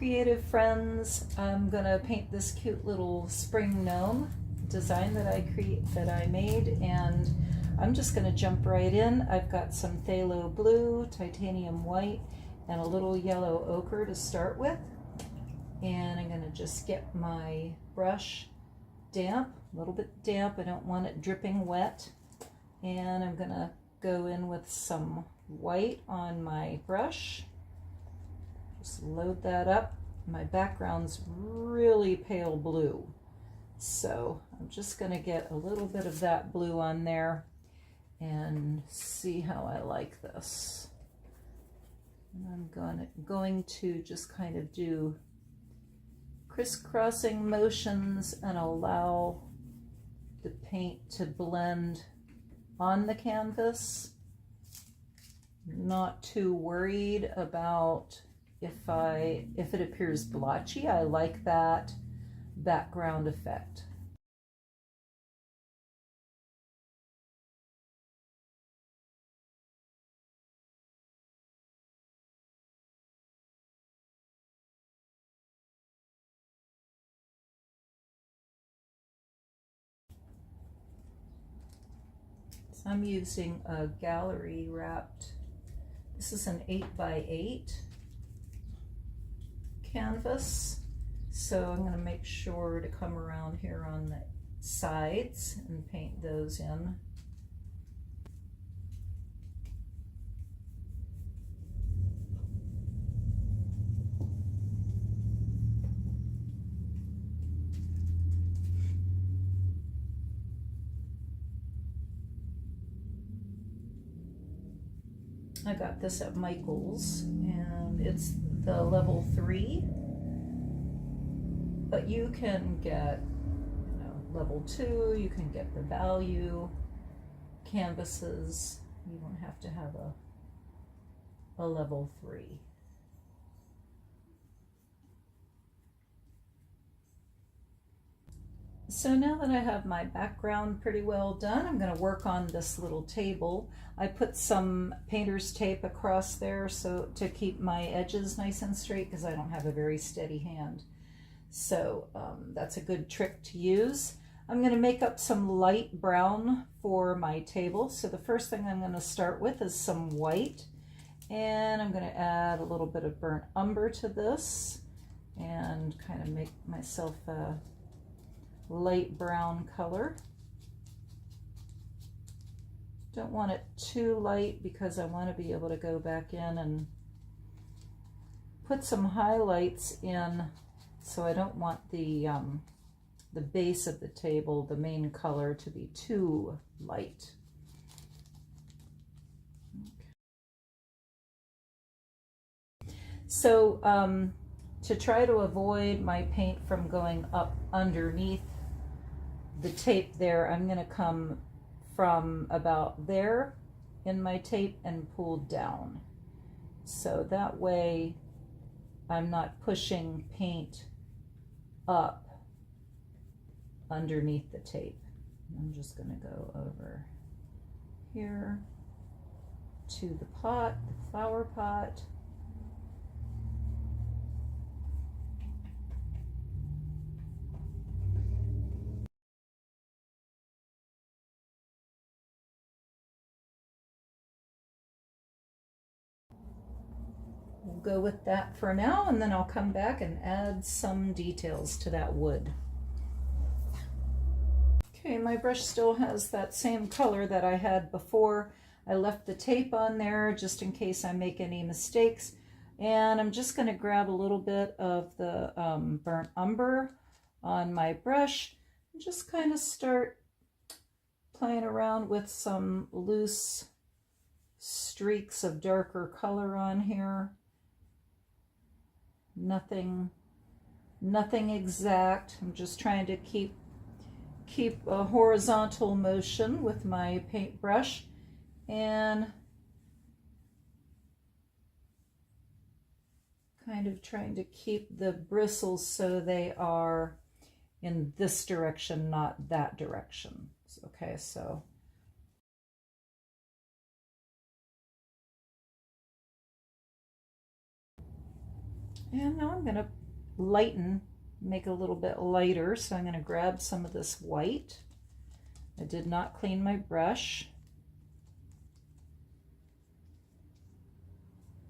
creative friends. I'm gonna paint this cute little spring gnome design that I made, and I'm just gonna jump right in. I've got some phthalo blue, titanium white, and a little yellow ochre to start with. And I'm gonna just get my brush damp, a little bit damp. I don't want it dripping wet. And I'm gonna go in with some white on my brush. Just load that up. My background's really pale blue, so I'm just going to get a little bit of that blue on there and see how I like this. And I'm going to just kind of do crisscrossing motions and allow the paint to blend on the canvas. Not too worried about if it appears blotchy. I like that background effect. So I'm using a gallery wrapped, this is an 8x8 canvas. So I'm going to make sure to come around here on the sides and paint those in. I got this at Michael's, and it's the level 3, but you can get, level 2, you can get the value canvases. You don't have to have a level 3. So now that I have my background pretty well done, I'm going to work on this little table. I put some painter's tape across there so to keep my edges nice and straight, because I don't have a very steady hand. So that's a good trick to use. I'm going to make up some light brown for my table. So the first thing I'm going to start with is some white, and I'm going to add a little bit of burnt umber to this and kind of make myself a light brown color. Don't want it too light because I want to be able to go back in and put some highlights in, so I don't want the base of the table, the main color, to be too light. Okay. So to try to avoid my paint from going up underneath the tape there, I'm going to come from about there in my tape and pull down. So that way I'm not pushing paint up underneath the tape. I'm just going to go over here to the pot, the flower pot. We'll go with that for now, and then I'll come back and add some details to that wood. Okay, my brush still has that same color that I had before. I left the tape on there just in case I make any mistakes. And I'm just going to grab a little bit of the burnt umber on my brush and just kind of start playing around with some loose streaks of darker color on here. Nothing exact. I'm just trying to keep a horizontal motion with my paintbrush, and kind of trying to keep the bristles so they are in this direction, not that direction. Okay, so And now I'm going to make it a little bit lighter. So I'm going to grab some of this white. I did not clean my brush.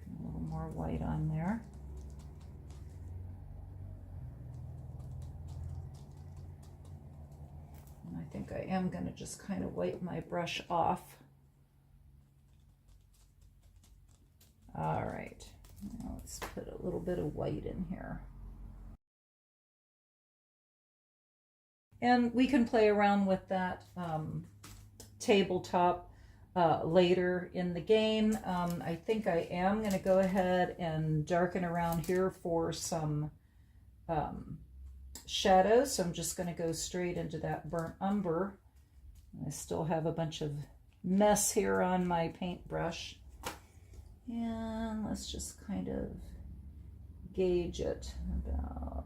A little more white on there. And I think I am going to just kind of wipe my brush off. All right, now let's put a little bit of white in here. And we can play around with that tabletop later in the game. I think I am going to go ahead and darken around here for some shadows. So I'm just going to go straight into that burnt umber. I still have a bunch of mess here on my paintbrush. And let's just kind of gauge it about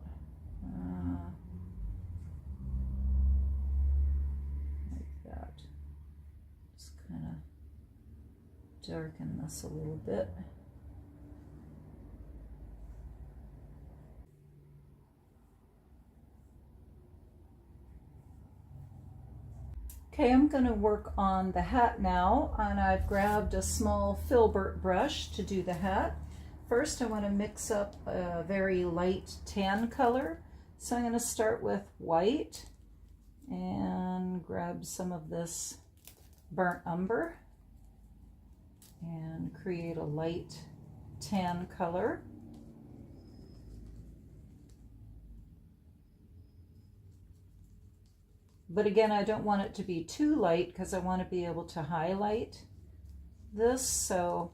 like that. Just kind of darken this a little bit. Okay, I'm going to work on the hat now, and I've grabbed a small filbert brush to do the hat. First, I want to mix up a very light tan color. So I'm going to start with white and grab some of this burnt umber and create a light tan color. But again, I don't want it to be too light because I want to be able to highlight this. So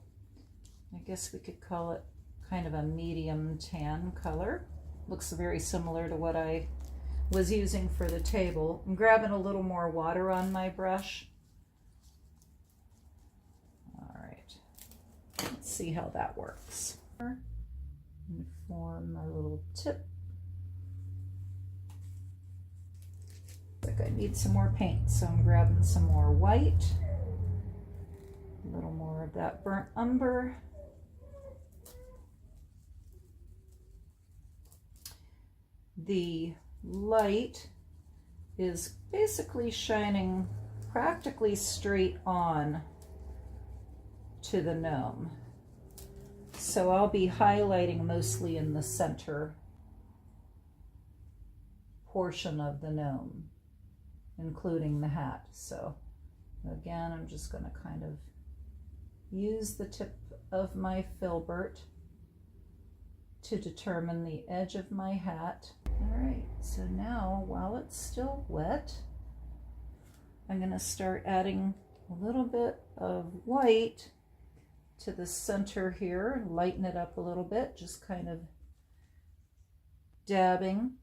I guess we could call it kind of a medium tan color. Looks very similar to what I was using for the table. I'm grabbing a little more water on my brush. All right, let's see how that works. And form my little tip. Like I need some more paint, so I'm grabbing some more white, a little more of that burnt umber. The light is basically shining practically straight on to the gnome. So I'll be highlighting mostly in the center portion of the gnome, including the hat. So again, I'm just going to kind of use the tip of my filbert to determine the edge of my hat. All right, so now while it's still wet, I'm going to start adding a little bit of white to the center here and lighten it up a little bit, just kind of dabbing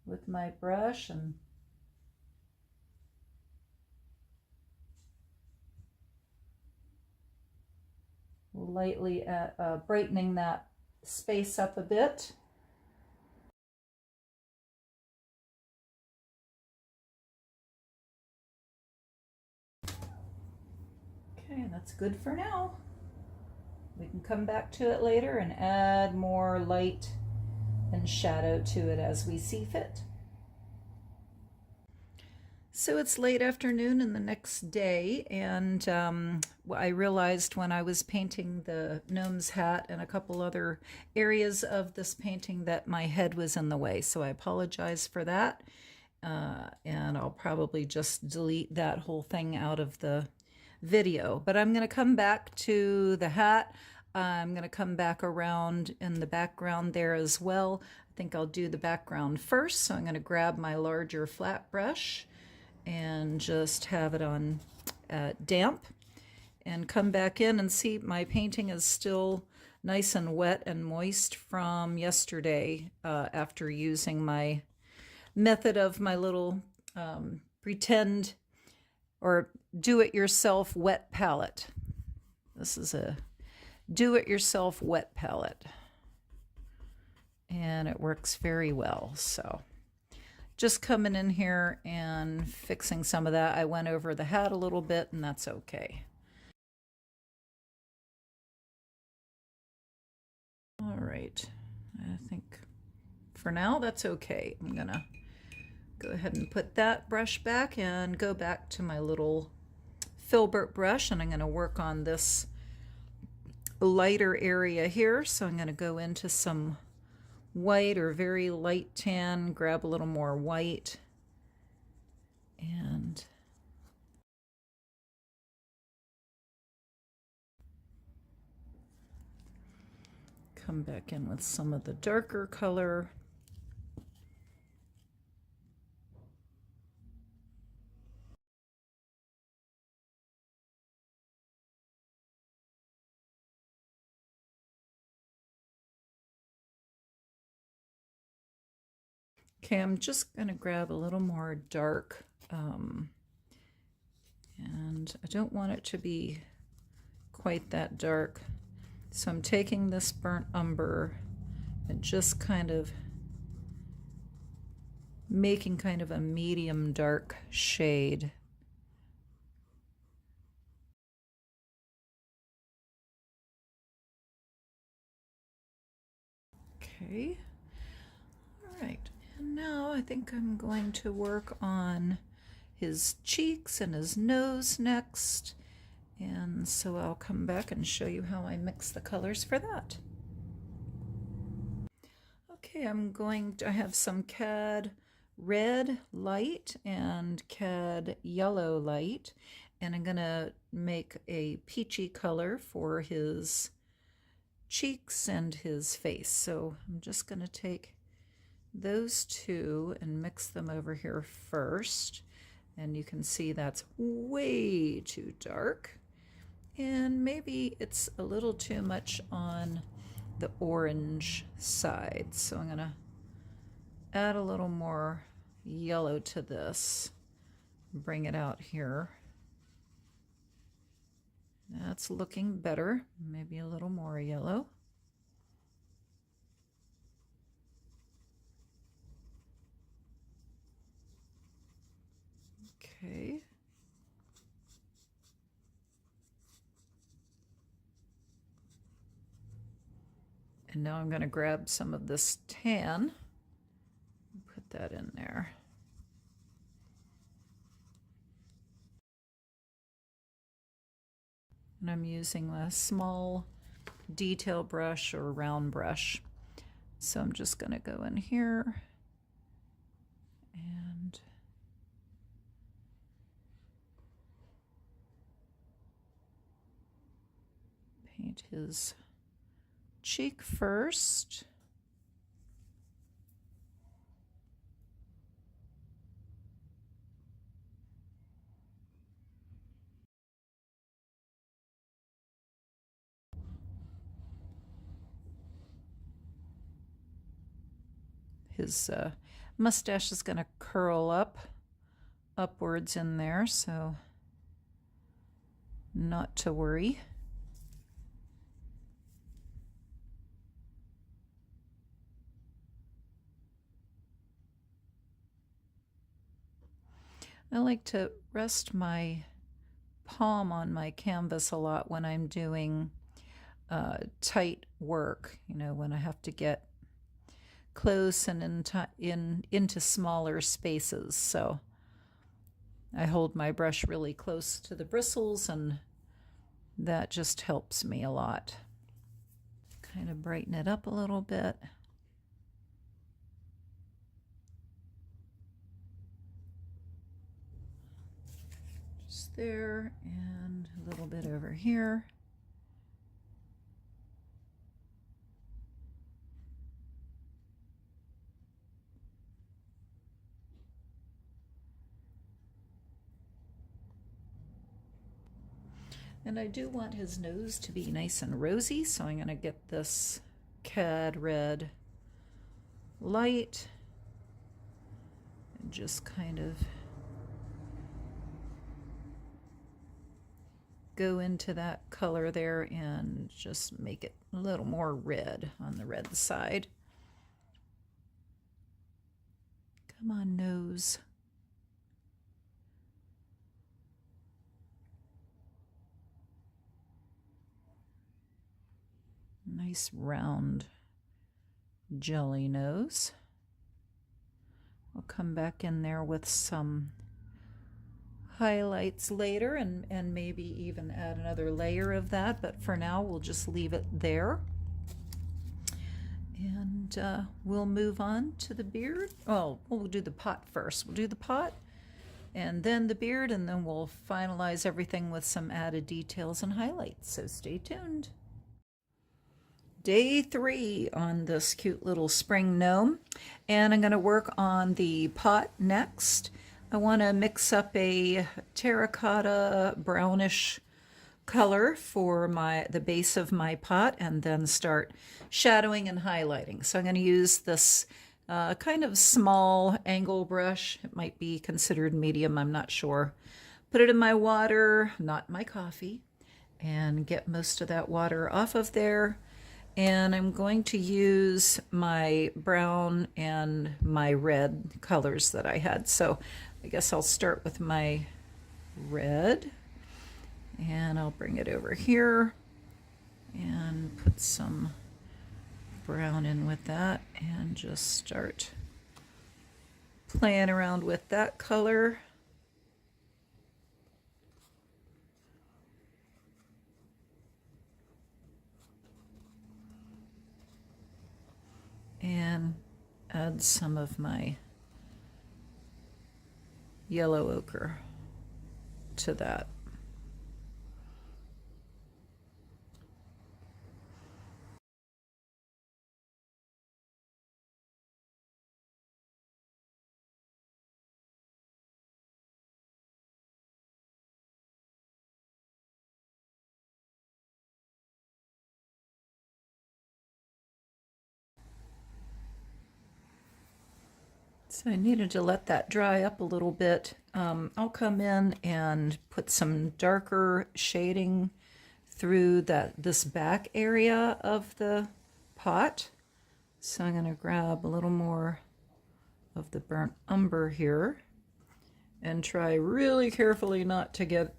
with my brush and lightly brightening that space up a bit. Okay, that's good for now. We can come back to it later and add more light and shadow to it as we see fit. So it's late afternoon and the next day, and I realized when I was painting the gnome's hat and a couple other areas of this painting that my head was in the way. So I apologize for that, and I'll probably just delete that whole thing out of the video. But I'm going to come back to the hat. I'm going to come back around in the background there as well. I think I'll do the background first, so I'm going to grab my larger flat brush and just have it on damp and come back in and see my painting is still nice and wet and moist from yesterday after using my method of my little pretend or do-it-yourself wet palette. This is a do-it-yourself wet palette and it works very well. So just coming in here and fixing some of that. I went over the hat a little bit, and that's okay. All right, I think for now that's okay. I'm gonna go ahead and put that brush back and go back to my little filbert brush, and I'm gonna work on this lighter area here. So I'm gonna go into some white or very light tan, grab a little more white, and come back in with some of the darker color. Okay, I'm just going to grab a little more dark, and I don't want it to be quite that dark. So I'm taking this burnt umber and just kind of making kind of a medium dark shade. Okay, all right, and now I think I'm going to work on his cheeks and his nose next, and so I'll come back and show you how I mix the colors for that. Okay, I have some cad red light and cad yellow light, and I'm gonna make a peachy color for his cheeks and his face. So I'm just gonna take those two and mix them over here first. And you can see that's way too dark. And maybe it's a little too much on the orange side. So I'm gonna add a little more yellow to this, bring it out here. That's looking better. Maybe a little more yellow. Okay. And now I'm going to grab some of this tan and put that in there. And I'm using a small detail brush or round brush. So I'm just going to go in here and paint his cheek first. His mustache is going to curl upwards in there, so not to worry. I like to rest my palm on my canvas a lot when I'm doing tight work, you know, when I have to get close and into smaller spaces. So I hold my brush really close to the bristles, and that just helps me a lot. Kind of brighten it up a little bit. Just there, and a little bit over here. And I do want his nose to be nice and rosy, so I'm going to get this cad red light and just kind of go into that color there and just make it a little more red on the red side. Come on, nose. Nice round jelly nose. I'll come back in there with some highlights later and maybe even add another layer of that, but for now we'll just leave it there. And we'll move on to the beard. Oh, we'll do the pot first. We'll do the pot and then the beard, and then we'll finalize everything with some added details and highlights, so stay tuned. Day 3 on this cute little spring gnome, and I'm going to work on the pot next. I want to mix up a terracotta brownish color for the base of my pot and then start shadowing and highlighting. So I'm going to use this kind of small angle brush. It might be considered medium, I'm not sure. Put it in my water, not my coffee, and get most of that water off of there. And I'm going to use my brown and my red colors that I had. So I guess I'll start with my red, and I'll bring it over here and put some brown in with that and just start playing around with that color. And add some of my yellow ochre to that. So I needed to let that dry up a little bit. I'll come in and put some darker shading through this back area of the pot. So I'm going to grab a little more of the burnt umber here and try really carefully not to get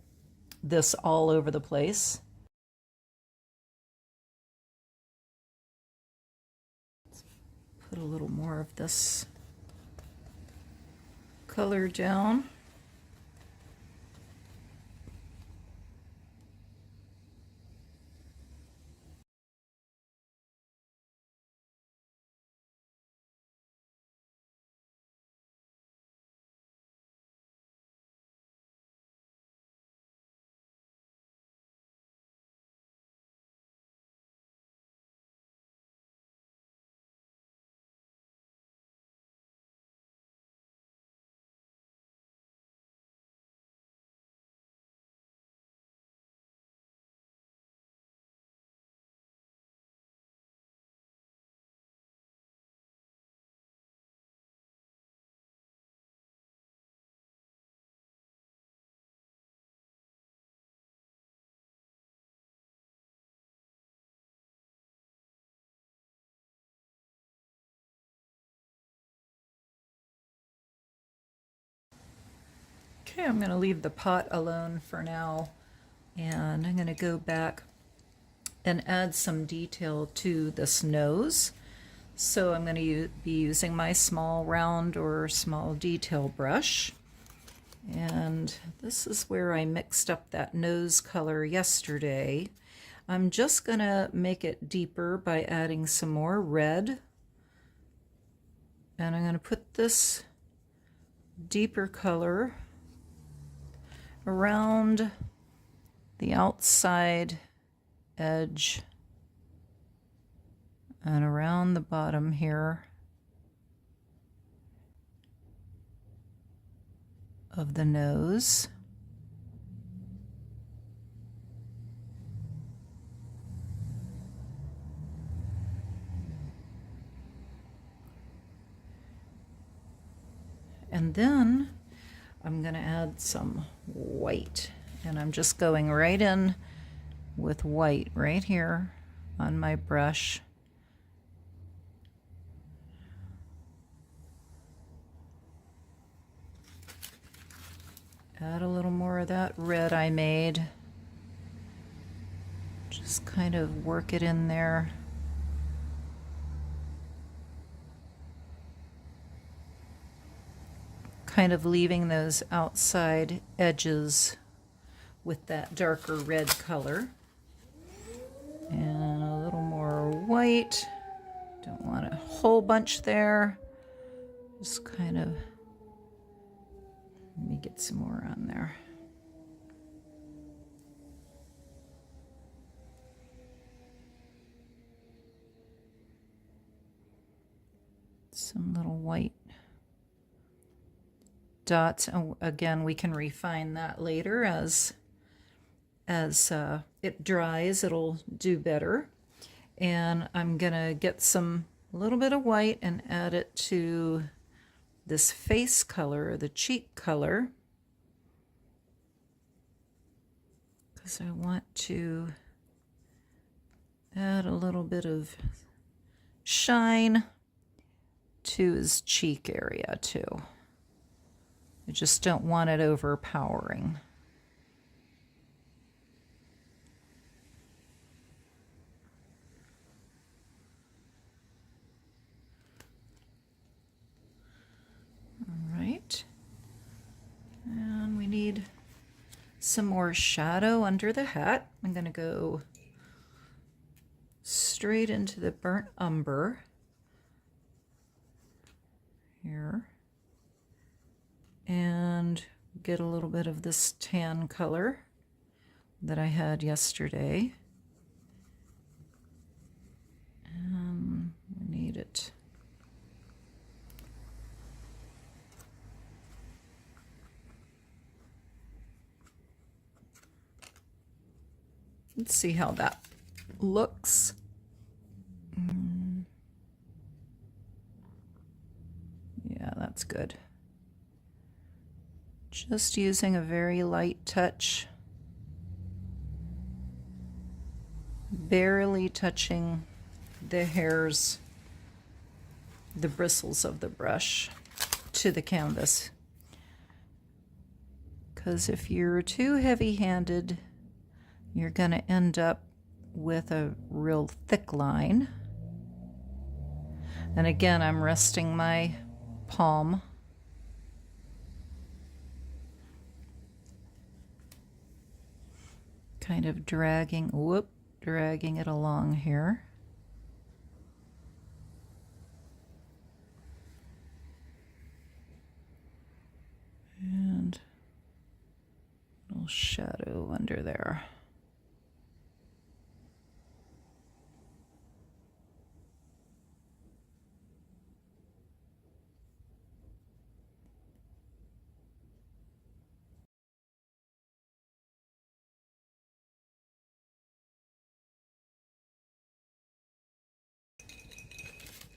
this all over the place. Let's put a little more of this color down. Okay, I'm going to leave the pot alone for now, and I'm going to go back and add some detail to this nose. So I'm going to be using my small round or small detail brush, and this is where I mixed up that nose color yesterday. I'm just going to make it deeper by adding some more red, and I'm going to put this deeper color around the outside edge and around the bottom here of the nose. And then I'm going to add some white, and I'm just going right in with white right here on my brush. Add a little more of that red I made. Just kind of work it in there. kind of leaving those outside edges with that darker red color. And a little more white. Don't want a whole bunch there. Just kind of, let me get some more on there. Some little white dots. And again, we can refine that later as it dries. It'll do better. And I'm gonna get some little bit of white and add it to this face color, the cheek color, because I want to add a little bit of shine to his cheek area too. I just don't want it overpowering. All right. And we need some more shadow under the hat. I'm going to go straight into the burnt umber here and get a little bit of this tan color that I had yesterday. We need it. Let's see how that looks. Yeah, that's good. Just using a very light touch, barely touching the hairs, the bristles of the brush to the canvas. Because if you're too heavy-handed, you're going to end up with a real thick line. And again, I'm resting my palm. Kind of dragging it along here. And a little shadow under there.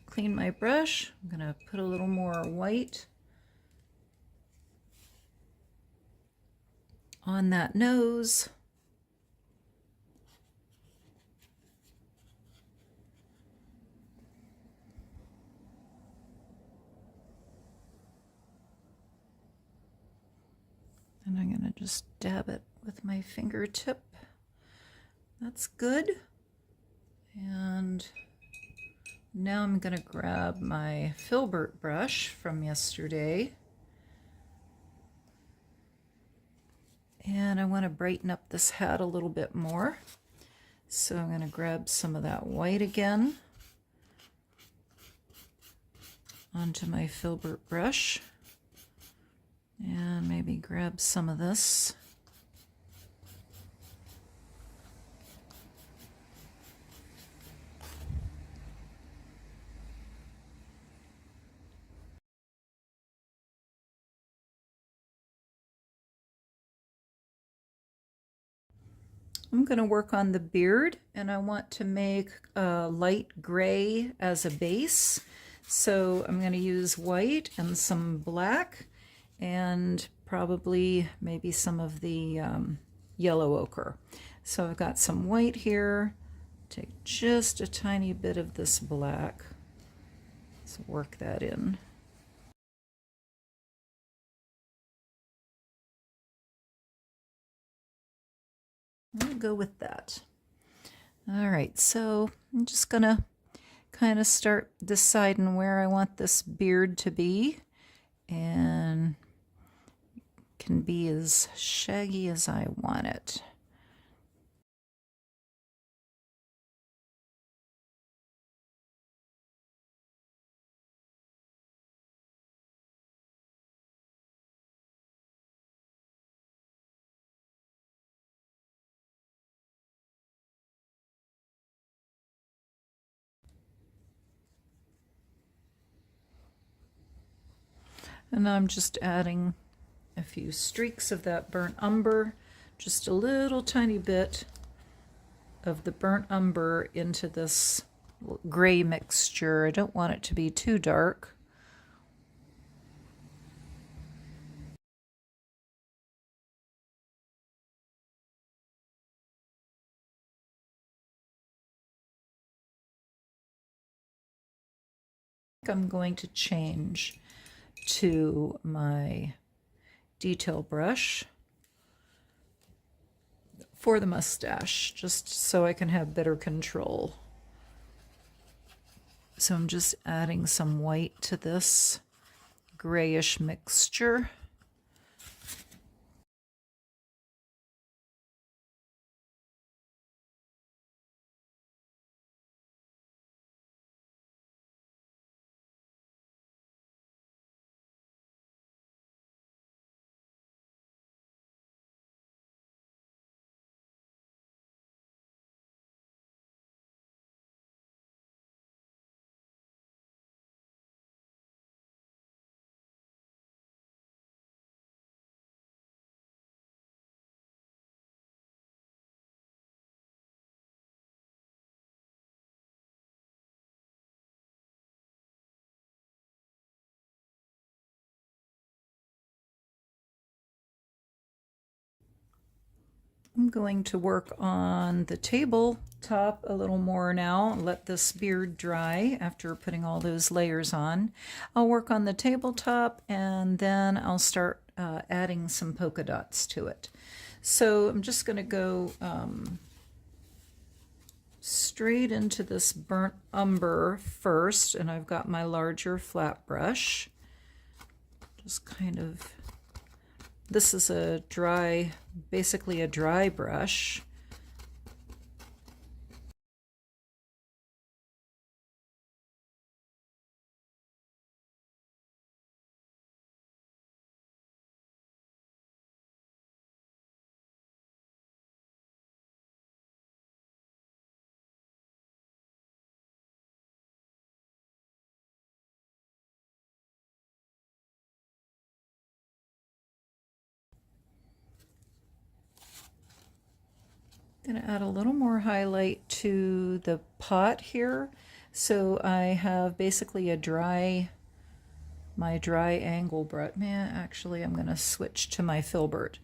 Clean my brush. I'm going to put a little more white on that nose. And I'm going to just dab it with my fingertip. That's good. And now I'm going to grab my filbert brush from yesterday. And I want to brighten up this hat a little bit more. So I'm going to grab some of that white again onto my filbert brush. And maybe grab some of this. I'm going to work on the beard, and I want to make a light gray as a base. So I'm going to use white and some black and probably maybe some of the yellow ochre. So I've got some white here. Take just a tiny bit of this black. Let's work that in. I'll go with that. All right, so I'm just gonna kind of start deciding where I want this beard to be. And can be as shaggy as I want it. And I'm just adding a few streaks of that burnt umber, just a little tiny bit of the burnt umber into this gray mixture. I don't want it to be too dark. I'm going to change to my detail brush for the mustache, just so I can have better control. So I'm just adding some white to this grayish mixture. I'm going to work on the tabletop a little more now. Let this beard dry after putting all those layers on. I'll work on the tabletop and then I'll start adding some polka dots to it. So I'm just going to go straight into this burnt umber first, and I've got my larger flat brush. Just kind of, this is a dry, basically a dry brush. Going to add a little more highlight to the pot here. So I have basically a my dry angle brush. Actually, I'm going to switch to my filbert.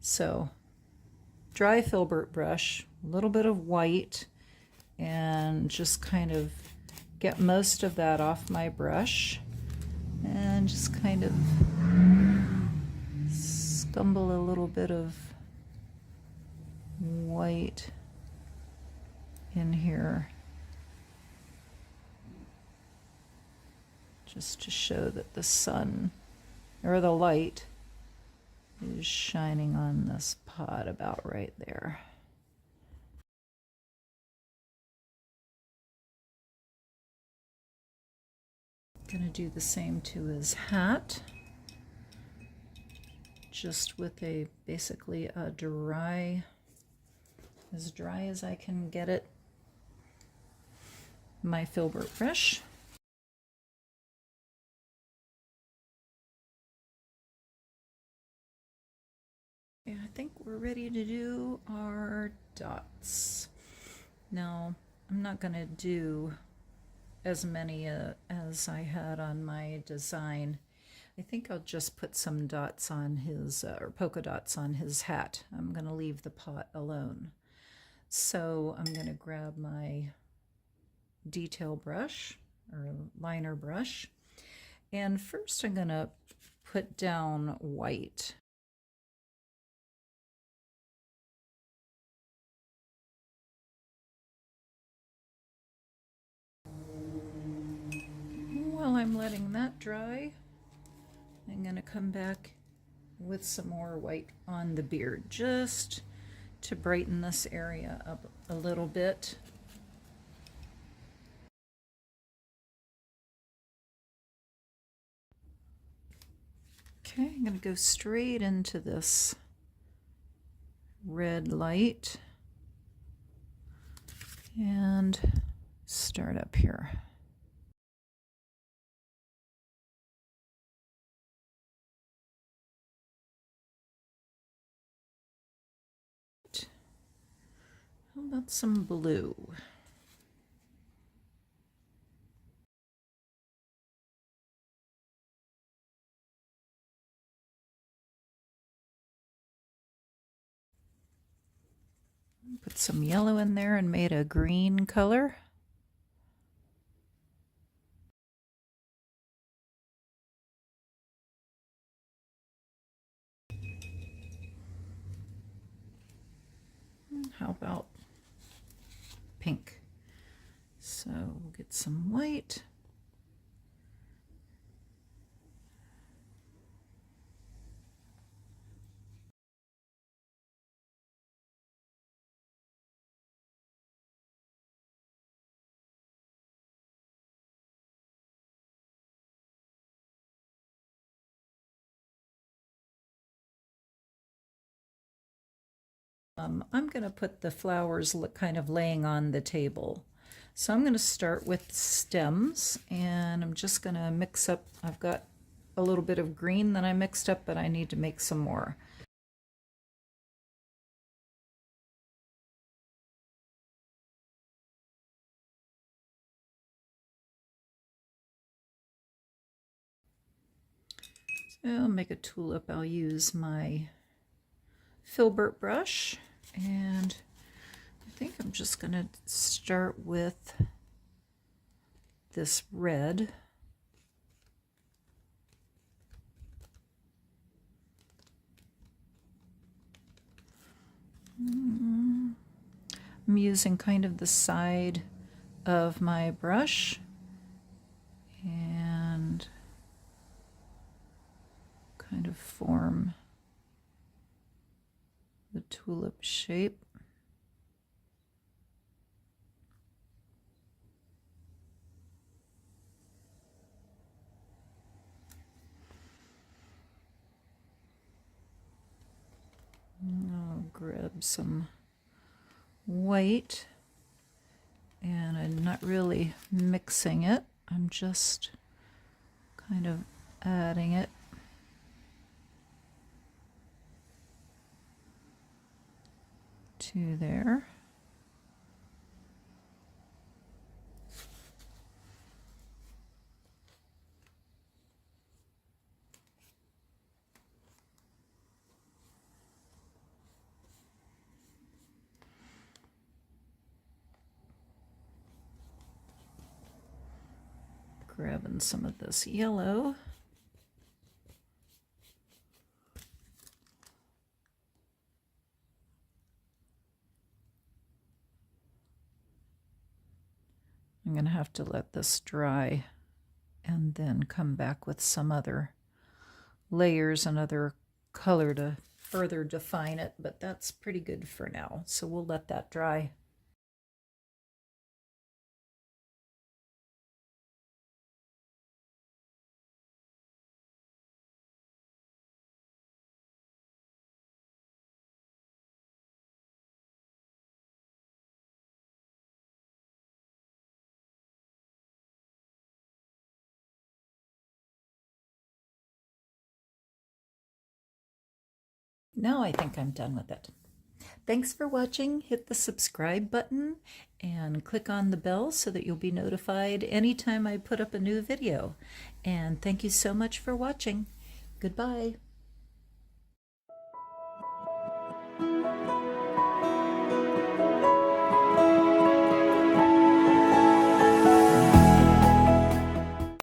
So dry filbert brush, a little bit of white, and just kind of get most of that off my brush and just kind of scumble a little bit of white in here just to show that the sun or the light is shining on this pot about right there. Gonna do the same to his hat, just with a basically a as dry as I can get it, my filbert brush. Yeah, I think we're ready to do our dots. Now, I'm not going to do as many as I had on my design. I think I'll just put some dots on his, or polka dots on his hat. I'm going to leave the pot alone. So I'm going to grab my detail brush or liner brush, and first I'm going to put down white. While I'm letting that dry, I'm going to come back with some more white on the beard, just to brighten this area up a little bit. Okay, I'm going to go straight into this red light and start up here. How about some blue? Put some yellow in there and made a green color. How about pink? So we'll get some white. I'm going to put the flowers kind of laying on the table. So I'm going to start with stems, and I'm just going to mix up. I've got a little bit of green that I mixed up, but I need to make some more. So I'll make a tulip. I'll use my filbert brush, and I think I'm just going to start with this red. I'm using kind of the side of my brush and kind of form the tulip shape. I'll grab some white, and I'm not really mixing it. I'm just kind of adding it to there. Grabbing some of this yellow. I'm going to have to let this dry and then come back with some other layers, another color to further define it, but that's pretty good for now. So we'll let that dry. Now I think I'm done with it. Thanks for watching. Hit the subscribe button and click on the bell so that you'll be notified anytime I put up a new video. And thank you so much for watching. Goodbye.